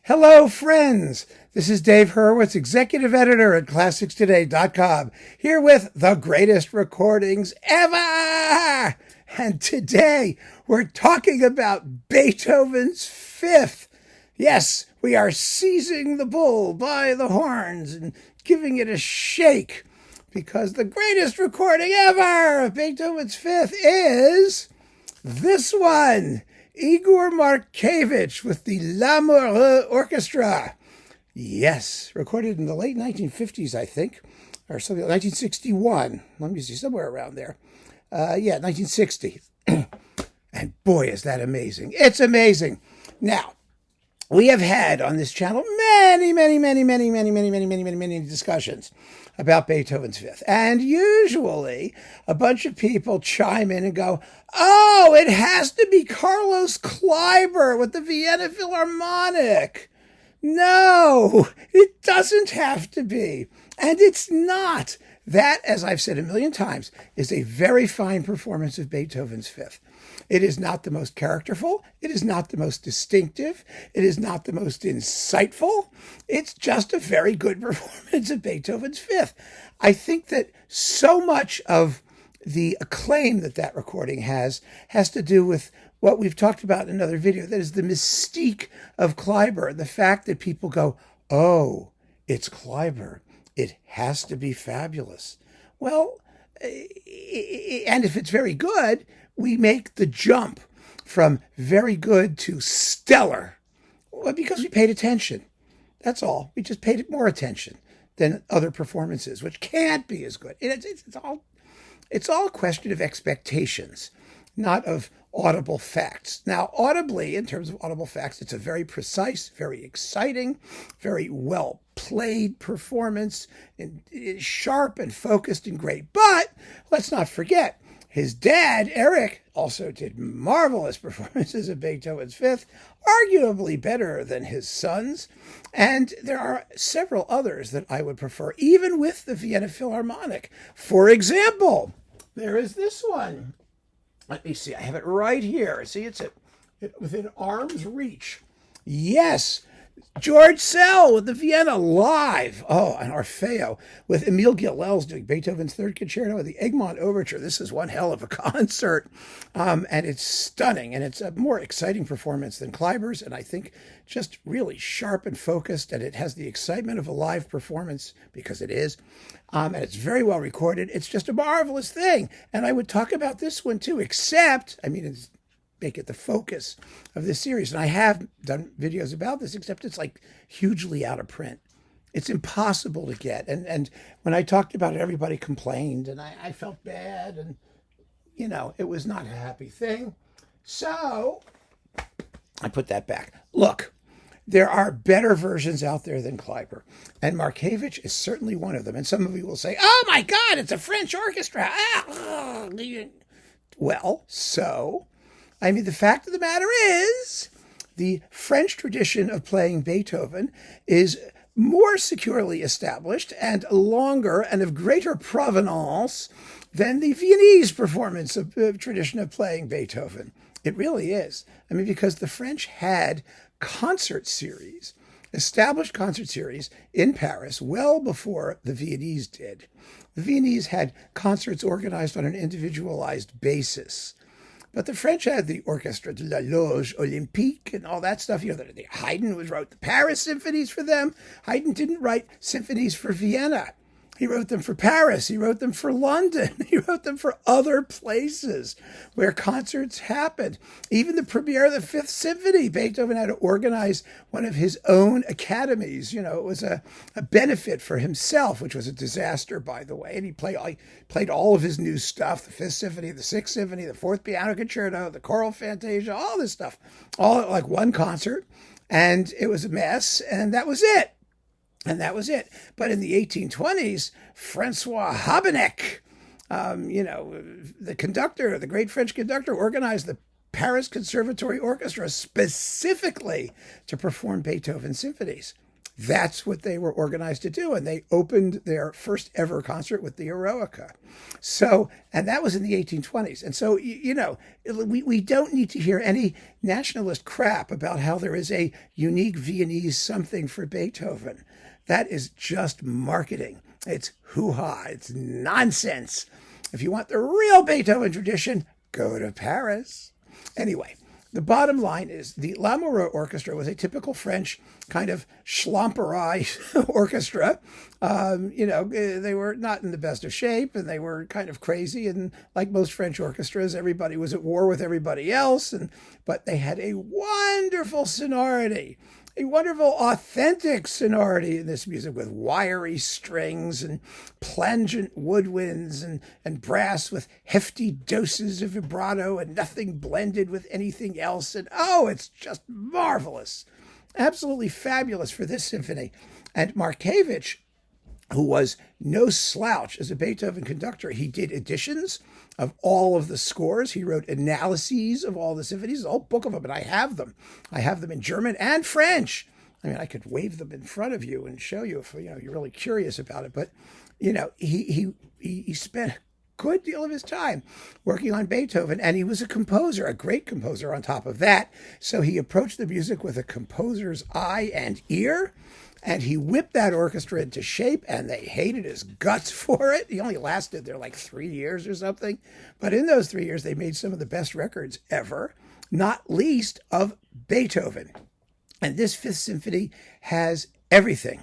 Hello, friends. This is Dave Hurwitz, executive editor at ClassicsToday.com, here with the greatest recordings ever. And today we're talking about Beethoven's Fifth. Yes, we are seizing the bull by the horns and giving it a shake, because the greatest recording ever of Beethoven's Fifth is this one. Igor Markevitch with the Lamoureux Orchestra. Yes, recorded in the late 1950s, I think, or something, 1961. Let me see, somewhere around there. 1960. And boy, is that amazing. It's amazing. Now, we have had on this channel many discussions about Beethoven's Fifth. And usually a bunch of people chime in and go, oh, it has to be Carlos Klyber with the Vienna Philharmonic. No, it doesn't have to be. And it's not. That, as I've said a million times, is a very fine performance of Beethoven's Fifth. It is not the most characterful. It is not the most distinctive. It is not the most insightful. It's just a very good performance of Beethoven's Fifth. I think that so much of the acclaim that recording has to do with what we've talked about in another video. That is the mystique of Klyber. The fact that people go, oh, it's Klyber. It has to be fabulous. Well, and if it's very good, we make the jump from very good to stellar. Well, because we paid attention. That's all. We just paid more attention than other performances, which can't be as good. It's all a question of expectations, not of audible facts. Now, audibly, in terms of audible facts, it's a very precise, very exciting, very well played performance, and sharp and focused and great. But let's not forget, his dad, Eric, also did marvelous performances of Beethoven's Fifth, arguably better than his sons. And there are several others that I would prefer, even with the Vienna Philharmonic. For example, there is this one. Let me see. I have it right here. See, it's within arm's reach. Yes, George Sell with the Vienna Live. Oh, an Orfeo with Emil Gilels doing Beethoven's Third Concerto with the Egmont Overture. This is one hell of a concert. And it's stunning. And it's a more exciting performance than Klyber's. And I think just really sharp and focused. And it has the excitement of a live performance, because it is. And it's very well recorded. It's just a marvelous thing. And I would talk about this one too, except, make it the focus of this series. And I have done videos about this, except it's like hugely out of print. It's impossible to get. And when I talked about it, everybody complained, and I felt bad, and, it was not a happy thing. So I put that back. Look, there are better versions out there than Klyber, and Markevitch is certainly one of them. And some of you will say, oh my God, it's a French orchestra. Well, so... the fact of the matter is, the French tradition of playing Beethoven is more securely established and longer and of greater provenance than the Viennese performance of tradition of playing Beethoven. It really is. Because the French had established concert series in Paris well before the Viennese did. The Viennese had concerts organized on an individualized basis. But the French had the Orchestra de la Loge Olympique and all that stuff. Haydn wrote the Paris symphonies for them. Haydn didn't write symphonies for Vienna. He wrote them for Paris. He wrote them for London. He wrote them for other places where concerts happened. Even the premiere of the Fifth Symphony, Beethoven had to organize one of his own academies. It was a benefit for himself, which was a disaster, by the way. And he played all of his new stuff, the Fifth Symphony, the Sixth Symphony, the Fourth Piano Concerto, the Choral Fantasia, all this stuff, all at like one concert. And it was a mess, and that was it. But in the 1820s, Francois Habeneck, the great French conductor, organized the Paris Conservatory Orchestra specifically to perform Beethoven symphonies. That's what they were organized to do. And they opened their first ever concert with the Eroica. So, and that was in the 1820s. And so, we don't need to hear any nationalist crap about how there is a unique Viennese something for Beethoven. That is just marketing. It's hoo-ha. It's nonsense. If you want the real Beethoven tradition, go to Paris. Anyway, the bottom line is the Lamoureux Orchestra was a typical French kind of schlamperei orchestra. They were not in the best of shape, and they were kind of crazy. And like most French orchestras, everybody was at war with everybody else. But they had a wonderful sonority, a wonderful authentic sonority in this music with wiry strings and plangent woodwinds and brass with hefty doses of vibrato and nothing blended with anything else. And it's just marvelous. Absolutely fabulous for this symphony. And Markevitch, who was no slouch as a Beethoven conductor, he did editions of all of the scores. He wrote analyses of all the symphonies, a whole book of them, and I have them. I have them in German and French. I mean, I could wave them in front of you and show you if you're really curious about it. But he spent a good deal of his time working on Beethoven, and he was a composer, a great composer on top of that. So he approached the music with a composer's eye and ear. And he whipped that orchestra into shape, and they hated his guts for it. He only lasted there like 3 years or something. But in those 3 years, they made some of the best records ever, not least of Beethoven. And this Fifth Symphony has everything,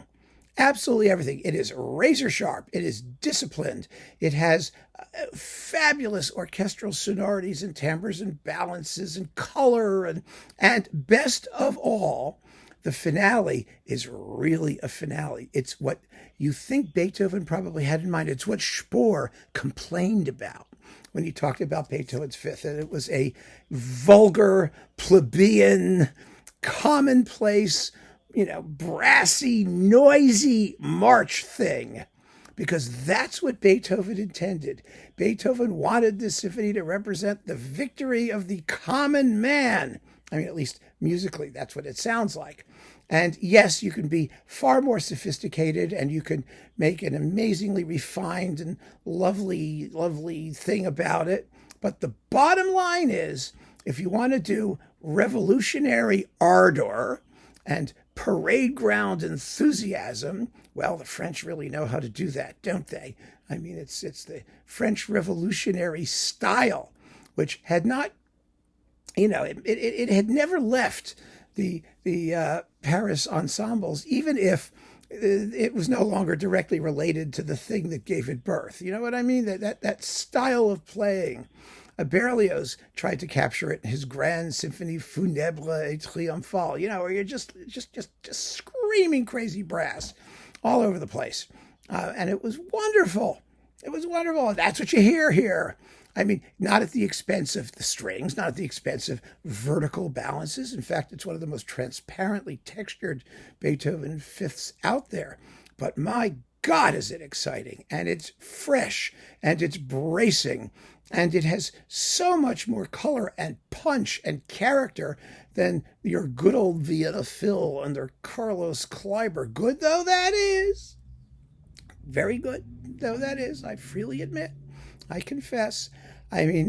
absolutely everything. It is razor sharp. It is disciplined. It has fabulous orchestral sonorities and timbres and balances and color. And best of all, the finale is really a finale. It's what you think Beethoven probably had in mind. It's what Spohr complained about when he talked about Beethoven's Fifth. And it was a vulgar, plebeian, commonplace, brassy, noisy march thing. Because that's what Beethoven intended. Beethoven wanted this symphony to represent the victory of the common man. I mean, at least musically, that's what it sounds like. And yes, you can be far more sophisticated and you can make an amazingly refined and lovely, lovely thing about it. But the bottom line is, if you want to do revolutionary ardor and parade ground enthusiasm, well, the French really know how to do that, don't they? I mean, it's the French revolutionary style, which had not, it had never left the Paris ensembles, even if it was no longer directly related to the thing that gave it birth. You know what I mean? That style of playing. Berlioz tried to capture it in his grand Symphonie funèbre et triomphale, where you're just screaming crazy brass all over the place. And it was wonderful. It was wonderful. And that's what you hear here. I mean, not at the expense of the strings, not at the expense of vertical balances. In fact, it's one of the most transparently textured Beethoven fifths out there. But my God, is it exciting. And it's fresh, and it's bracing, and it has so much more color and punch and character than your good old Vienna Phil under Carlos Klyber. Good though that is. Very good though that is, I freely admit. I confess. I mean,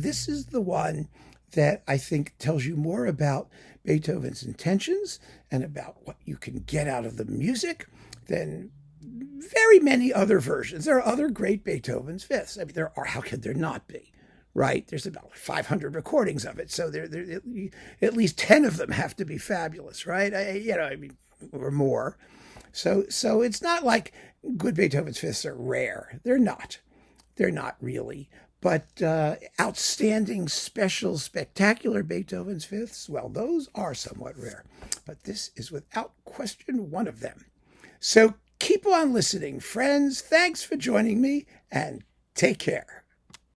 this is the one that I think tells you more about Beethoven's intentions and about what you can get out of the music than very many other versions. There are other great Beethoven's fifths. I mean, there are. How could there not be? Right? There's about 500 recordings of it, so there at least 10 of them have to be fabulous, right? Or more. So it's not like good Beethoven's fifths are rare. They're not. They're not really. But outstanding, special, spectacular Beethoven's fifths, well, those are somewhat rare. But this is without question one of them. So keep on listening, friends. Thanks for joining me, and take care.